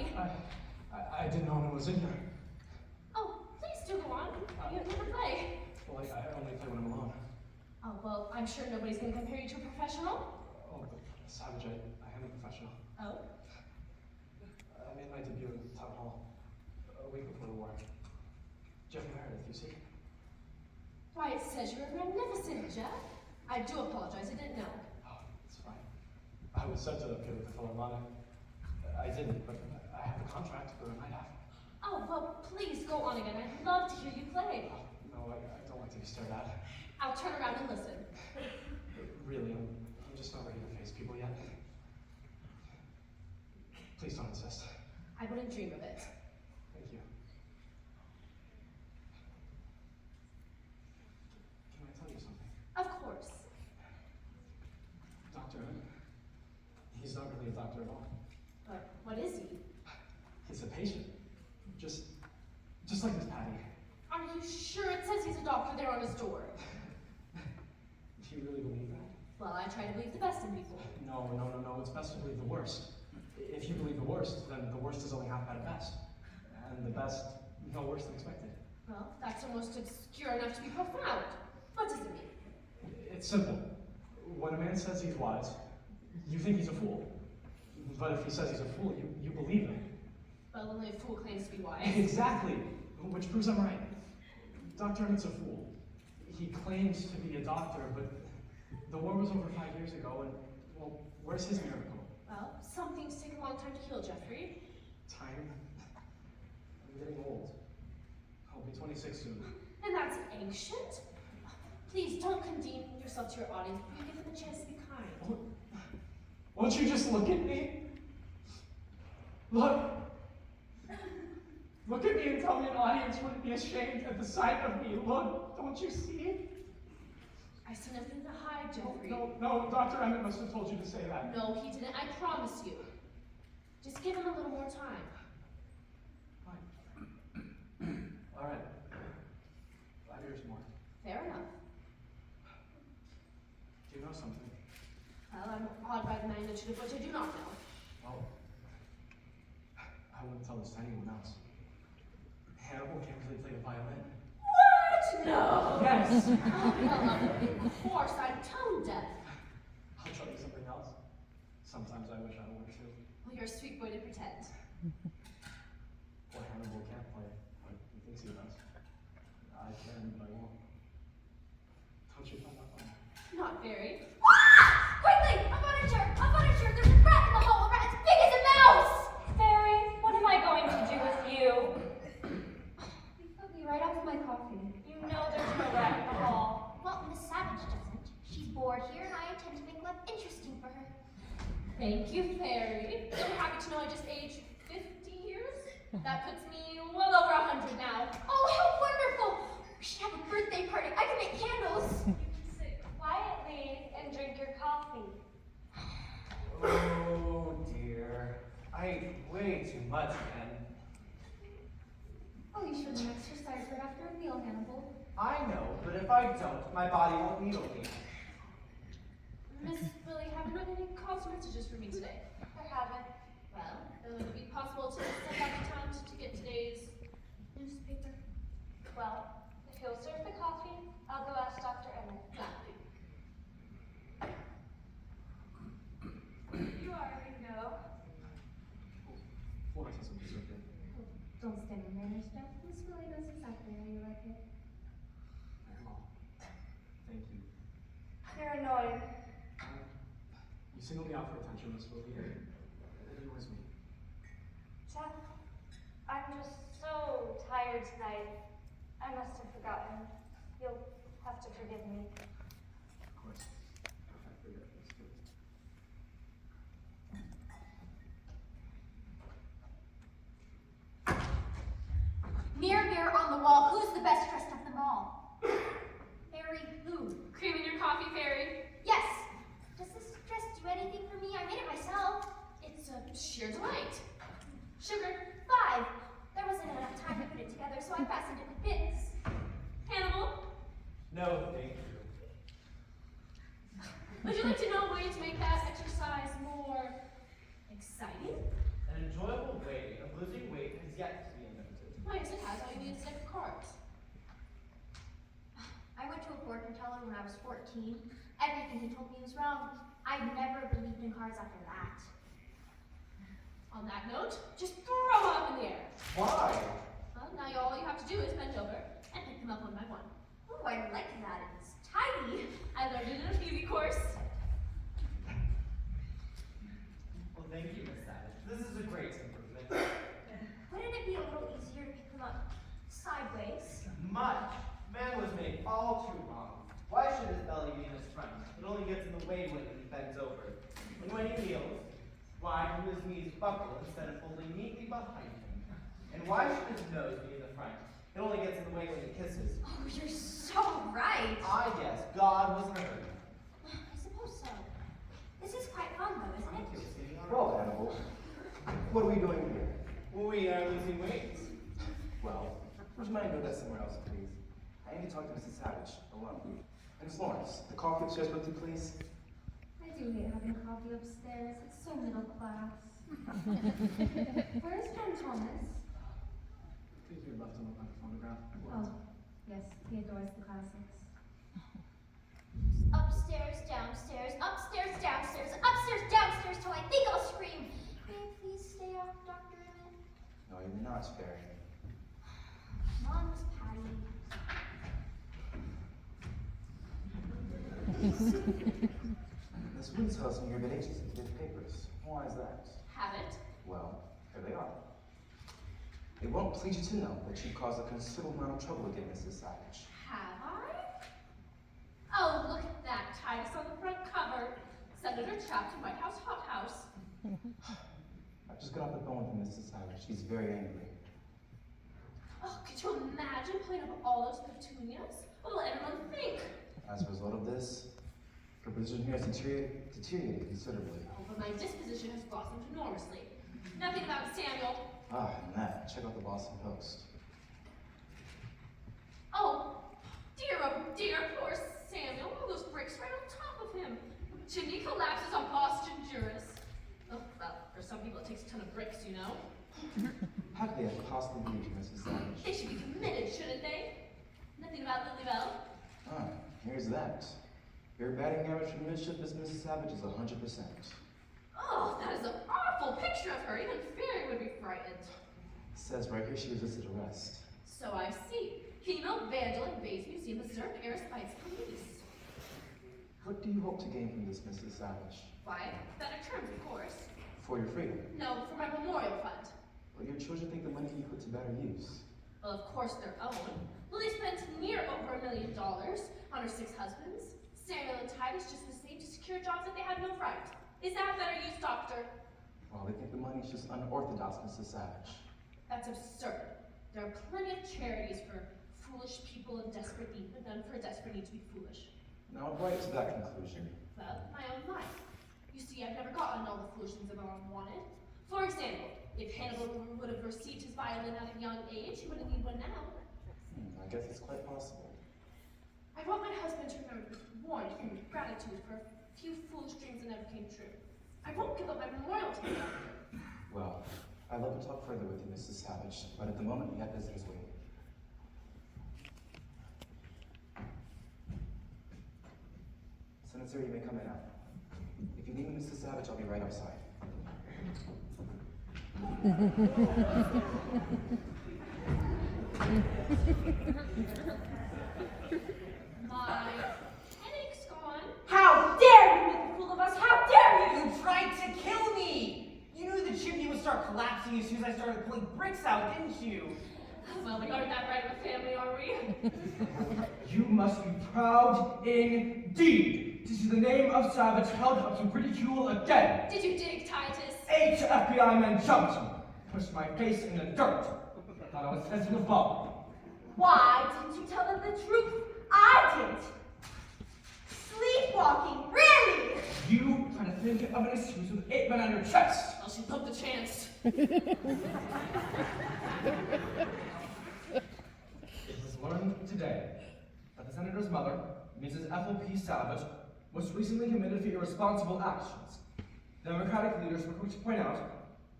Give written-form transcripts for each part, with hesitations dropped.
Jeffrey? I didn't know anyone was in here. Oh, please do go on. You never play. Well, I only play when I'm alone. Oh, well, I'm sure nobody's going to compare you to a professional. Oh, but Savage, I am a professional. Oh? I made my debut in Town Hall a week before the war. Jeffrey Meredith, you see? Why, it says you're magnificent, Jeff. I do apologize, I didn't know. Oh, it's fine. I was sent to appear with the Philharmonic. I didn't, but I have a contract for a night out. Oh, well, please go on again. I'd love to hear you play. Oh, no, I don't like to be stared at. I'll turn around and listen. Really, I'm just not ready to face people yet. Please don't insist. I wouldn't dream of it. Thank you. Can I tell you something? Of course. Doctor, he's not really a doctor at all. But what is he? He's a patient. Just like Miss Patty. Are you sure it says he's a doctor there on his door? Do you really believe that? Well, I try to believe the best in people. No. It's best to believe the worst. If you believe the worst, then the worst is only half bad at best. And the best, no worse than expected. Well, that's almost obscure enough to be profound. What does it mean? It's simple. When a man says he's wise, you think he's a fool. But if he says he's a fool, you believe him. Well, only a fool claims to be wise. Exactly, which proves I'm right. Dr. Emmett's a fool. He claims to be a doctor, but the war was over 5 years ago, and, well, where's his miracle? Well, some things take a long time to heal, Jeffrey. Time? I'm getting old. I'll be 26 soon. And that's ancient? Please don't condemn yourself to your audience. You give them a chance to be kind. Won't you just look at me? Look! Look at me and tell me an audience wouldn't be ashamed at the sight of me. Look, don't you see? I see nothing to hide, Jeffrey. No, Dr. Emmett must have told you to say that. No, he didn't. I promise you. Just give him a little more time. Fine. All right. 5 years more. Fair enough. Do you know something? Well, I'm awed by the magnitude of which I do not know. Oh. I wouldn't tell this to anyone else. Hannibal can't really play the violin. What? No! Yes! Well, of course, I'm tone deaf. I'll tell you something else. Sometimes I wish I were too. Well, you're a sweet boy to pretend. Well, Hannibal can't play, but he thinks he does. I can, but I won't. Don't you find that funny? Not very. Quickly! A Punisher! A Punisher! There's a rat in the hole! A rat as big as a mouse! Fairy, what am I going to do with you? You filled me right up with my coffee. You know there's no rat in the hall. Well, Miss Savage doesn't. She's bored here, and I intend to make life interesting for her. Thank you, Fairy. I'm happy to know I just aged 50 years. That puts me well over 100 now. Oh, how wonderful! We should have a birthday party. I can make candles. You can sit quietly and drink your coffee. Oh dear. I ate way too much again. Oh, you shouldn't exercise right after a meal, Hannibal. I know, but if I don't, my body won't needle me. Miss Willie, have you written any calls or messages for me today? I haven't. Well, would it be possible to step back to town to get today's newspaper? Well, if you'll serve the coffee, I'll go ask Dr. Emmett. Gladly. You already know. Florence has a berserker. Don't stand in there, Miss Jeff. Miss Willie knows exactly how you like it. Mom, thank you. You're annoying. You singled me out for attention, Miss Willie. It annoys me. Jeff, I'm just so tired tonight. I must have forgotten. You'll have to forgive me. Of course. I forget this too. Mirror, mirror on the wall, who's the best dressed of them all? Fairy who? Cream in your coffee, Fairy. Yes! Does this dress do anything for me? I made it myself. It's a sheer delight. Sugar. 5. There wasn't enough time to put it together, so I fastened it with pins. Hannibal, No, thank you. would you like to know a way to make that exercise more exciting? An enjoyable way I've never believed in cars after that. On that note, just throw them up in the air. Why? Well, now all you have to do is bend over and pick them up one by one. Oh, I like that. It's tidy. I learned it in a beauty course. Well, thank you, Miss Savage. This is a great improvement. Wouldn't it be a little easier to pick them up sideways? Much. Man was made all too wrong. Why should his belly be in his front? It only gets in the way when he bends over. And when he kneels, why do his knees buckle instead of folding neatly behind him? And why should his nose be in the front? It only gets in the way when he kisses. Oh, you're so right. I guess God was hurt. I suppose so. This is quite fun, though, isn't it? Well, Hannibal, what are we doing here? We are losing weight. Well, would you mind doing that somewhere else, please? I need to talk to Mrs. Savage alone. And Miss Lawrence, the coffee upstairs with you, please? I do hate having coffee upstairs. It's so middle class. Where's John Thomas? Please be left on the phonograph. Oh, yes, he adores the classics. Upstairs, downstairs, upstairs, downstairs, upstairs, downstairs, till I think I'll scream. May I please stay off, Dr. Emmett? No, you're not, Barry. Mom was Patty. Miss Wood tells me you've been anxious to get the papers. Why is that? Have it. Well, here they are. It won't please you to know that you caused a considerable amount of trouble again, Mrs. Savage. Have I? Oh, look at that. Titus on the front cover. Senator trapped in White House hothouse. I just got off the phone with Mrs. Savage. She's very angry. Oh, could you imagine putting up all those petunias? What will everyone think? As a result of this, her position here has deteriorated considerably. Oh, but my disposition has blossomed enormously. Nothing about Samuel. Ah, and that. Check out the Boston Post. Oh, dear, poor Samuel. All those bricks right on top of him. Chimney collapses on Boston Juris. Oh, well, for some people it takes a ton of bricks, you know. How could they have possibly believed you, Mrs. Savage? They should be committed, shouldn't they? Nothing about Lily Bell. Ah, here's that. Your batting average for midship, Mrs. Savage, is 100%. Oh, that is an awful picture of her. Even Fairy would be frightened. It says right here she resisted arrest. So I see. Female vandal invades museum, usurped heiress fights police. What do you hope to gain from this, Mrs. Savage? Why? Better terms, of course. For your freedom. No, for my memorial fund. But your children think the money can be put to better use. Well, of course their own. Lily spent near over $1 million on her 6 husbands. Samuel and Titus just the same to secure jobs that they had no right. Is that better use, Doctor? Well, they think the money is just unorthodox, Mrs. Savage. That's absurd. There are plenty of charities for foolish people in desperate need, but none for a desperate need to be foolish. Now, right to that conclusion. Well, my own life. You see, I've never gotten all the foolish things I've wanted. For example, if Hannibal would have received his violin at a young age, he wouldn't need one now. I guess it's quite possible. I want my husband to remember with warmth and gratitude for a few foolish dreams that never came true. I won't give up my memorial to him. Well, I'd love to talk further with you, Mrs. Savage, but at the moment we have visitors waiting. Senator, you may come in now. If you need me, Mrs. Savage, I'll be right outside. My headache's gone. How dare you make a fool of us? How dare you! You tried to kill me! You knew the chimney would start collapsing as soon as I started pulling bricks out, didn't you? Well, we aren't that bright of a family, are we? You must be proud indeed to see the name of Savage held up to ridicule again. Did you dig, Titus? 8 FBI men jumped me, pushed my face in the dirt. Thought I was sensing a bomb. Why didn't you tell them the truth? I did. Sleepwalking, really? You try to think of an excuse with 8 men on your chest. Well, she took the chance. It was learned today that the senator's mother, Mrs. Ethel P. Savage, was recently committed for irresponsible actions. Democratic leaders were quick to point out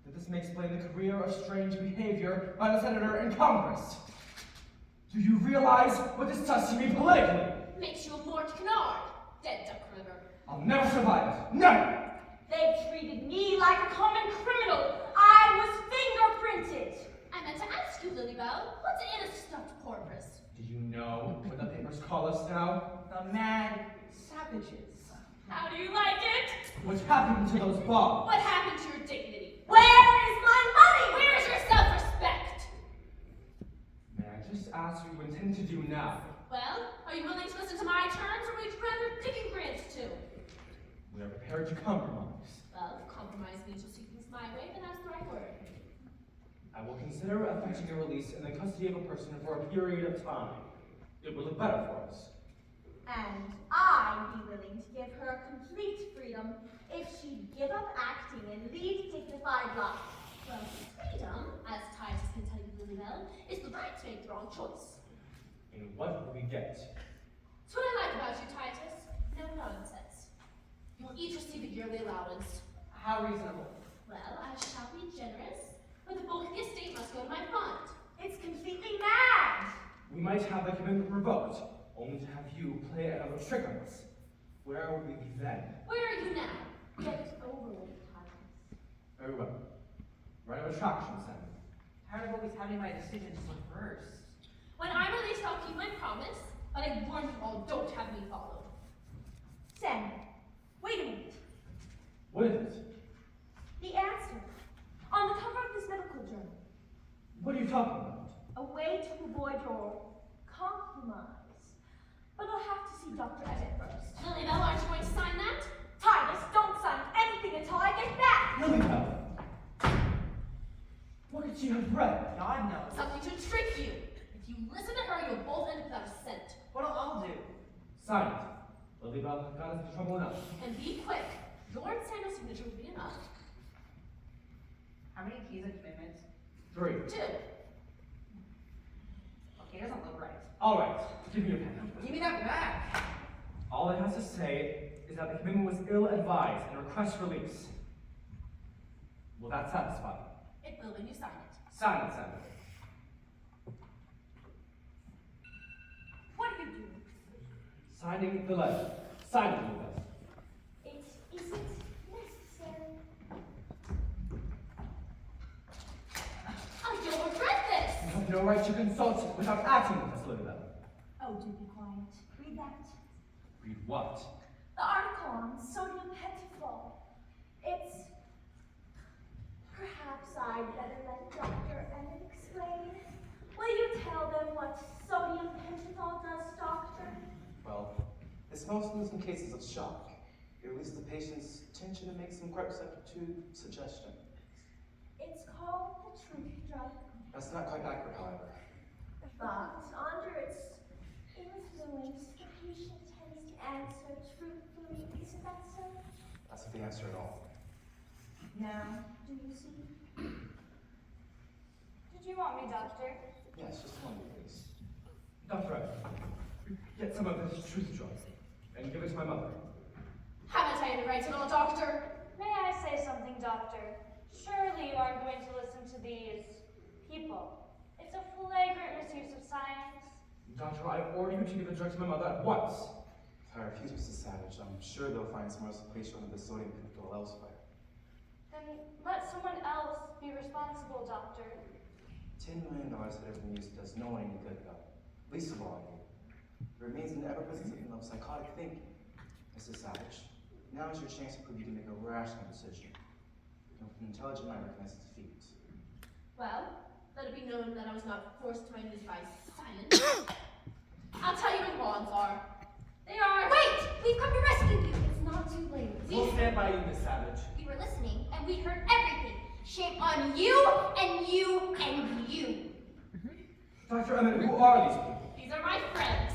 that this may explain the career of strange behavior by the senator in Congress. Do you realize what this does to me politically? Makes you a Mort Canard. Dead Duck River. I'll never survive it. Never! They treated me like a common criminal. I was fingerprinted. I meant to ask you, Lilybell, what's in a stuffed porpoise? Do you know what the papers call us now? The mad savages. How do you like it? What happened to those bombs? What happened to your dignity? Where is my money? Where is your self-respect? May I just ask what you intend to do now? Well, are you willing to listen to my terms, or would you rather Dick and grant to? We are prepared to compromise. Well, if compromise means you'll see things my way, then that's the right word. I will consider effecting a release in the custody of a person for a period of time. It will look better for us. And I'd be willing to give her complete freedom if she'd give up acting and lead dignified life. Well, freedom, as Titus can tell you, Lilybell, is the right to make the wrong choice. And what will we get? That's what I like about you, Titus. No nonsense. You'll each receive a yearly allowance. How reasonable. Well, I shall be generous, but the bulk of the estate must go to my fund. It's completely mad. We might have the commitment revoked, only to have you play another trick on us. Where will we be then? Where are you now? Get over it, Titus. Very well. Right of attraction, Sam. Tired of always having my decisions reversed. When I'm released, I'll keep my promise, but I warn you all, don't have me followed. Samuel, wait a minute. What is it? The answer. On the cover of this medical journal. What are you talking about? A way to avoid your compromise. But I'll have to see Dr. Emmett first. Lilybell, aren't you going to sign that? Titus, don't sign anything until I get back! Lilybell! What could she have read? God knows. Something to trick you. If you listen to her, you'll both end up without a cent. What'll I'll do? Sign it. Lilybell got us into trouble enough. And be quick. Your and Samuel's signature will be enough. How many keys and commitments? 3. 2. Okay, doesn't look right. All right, give me your pen. Give me that back. All it has to say is that the commitment was ill-advised and requests release. Will that satisfy? It will when you sign it. Sign it, Sam. What are you doing? Signing the letter. Sign it, Lilybell. It isn't necessary. Oh, you'll regret this! You have no right to consult without acting with us, Lilybell. Oh, do be quiet. Read that. Read what? The article on sodium pentothal. It's... Perhaps I'd better let Dr. Emmett explain. Will you tell them what sodium pentothal does, Doctor? Well, it's mostly in cases of shock. It releases the patient's tension and makes them quite receptive to suggestion. It's called the truth drug. That's not quite accurate, however. But under its influence, the patient tends to answer truthfully. Isn't that so? That's not the answer at all. Now, do you see? Did you want me, Doctor? Yes, just one, please. Dr. Emmett, get some of this truth drug and give it to my mother. Haven't I any rights at all, Doctor? May I say something, Doctor? Surely you aren't going to listen to these people. It's a flagrant misuse of science. Doctor, I order you to give the drug to my mother at once. If I refuse, Mrs. Savage, I'm sure they'll find somewhere else to place you under the sodium pentothal elsewhere. Then let someone else be responsible, Doctor. $10 million that have been used does no one any good, though. Least of all you. It remains an ever-present symptom of psychotic thinking. Mrs. Savage, now is your chance to prove you can make a rational decision. An intelligent mind recognizes defeat. Well, let it be known that I was not forced to my knees by silence. I'll tell you what bonds are. They are... Wait! We've come to rescue you! It's not too late. We'll stand by you, Miss Savage. We were listening, and we heard everything. Shame on you, and you, and you. Dr. Emmett, who are these people? These are my friends.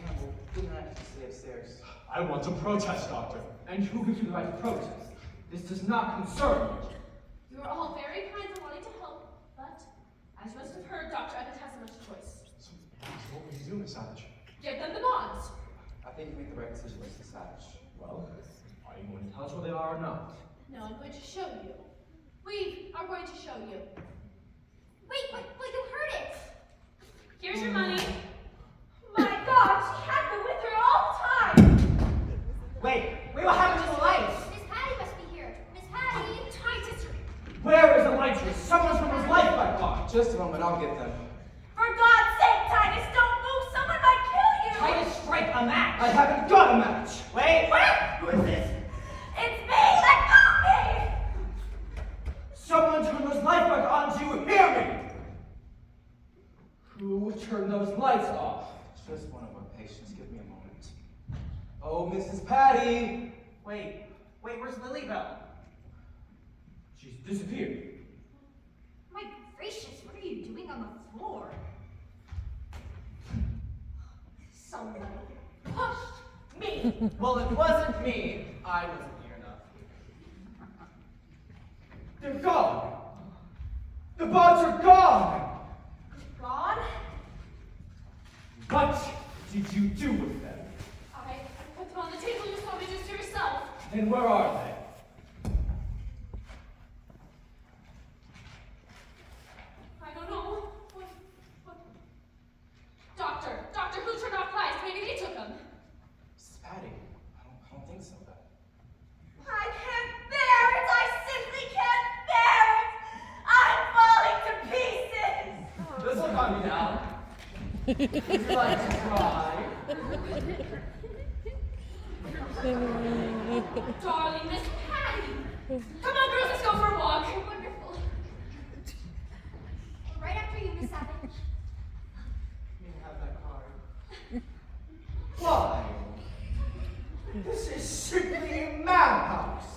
Campbell, didn't I actually stay upstairs? I want to protest, Doctor. And who gives you the right to protest? This does not concern you. You are all very kind and wanting to help, but as you must have heard, Dr. Emmett hasn't much choice. So, what will you do, Miss Savage? Give them the bonds. I think you made the right decision, Mrs. Savage. Well, are you going to tell us what they are or not? No, I'm going to show you. We are going to show you. Wait, but you heard it! Here's your money. My God, she had them with her all the time! Wait, Wait, what happened to the lights? Miss Patty must be here. Miss Patty! Titus, Where is the light switch? Someone from his life back on. Just a moment, I'll get them. For God's sake, Titus, don't move! Someone might kill you! Titus, strike a match! I haven't got a match. Wait, who is this? It's me! Let go of me! Someone turn those lights back on. Do you hear me? Who turned those lights off? Just one of our patients. Give me a moment. Oh, Mrs. Patty! Wait, where's Lilybell? She's disappeared. my gracious, what are you doing on the floor? Someone pushed me. Well, it wasn't me. I wasn't near enough. They're gone. The bonds are gone. God? What did you do with them? I put them on the table you saw me just to yourself. And where are they? I don't know. What? Doctor, who turned off lights? Maybe they took them. Mrs. Patty, I don't think so. I can't bear it! I simply can't bear it! I'm falling to pieces! This will calm you down. Would you like to cry? Darling Miss Patty. Come on, girls, let's go for a walk. Wonderful. Right after you, Miss Savage. You can have that card. Why? This is simply a madhouse.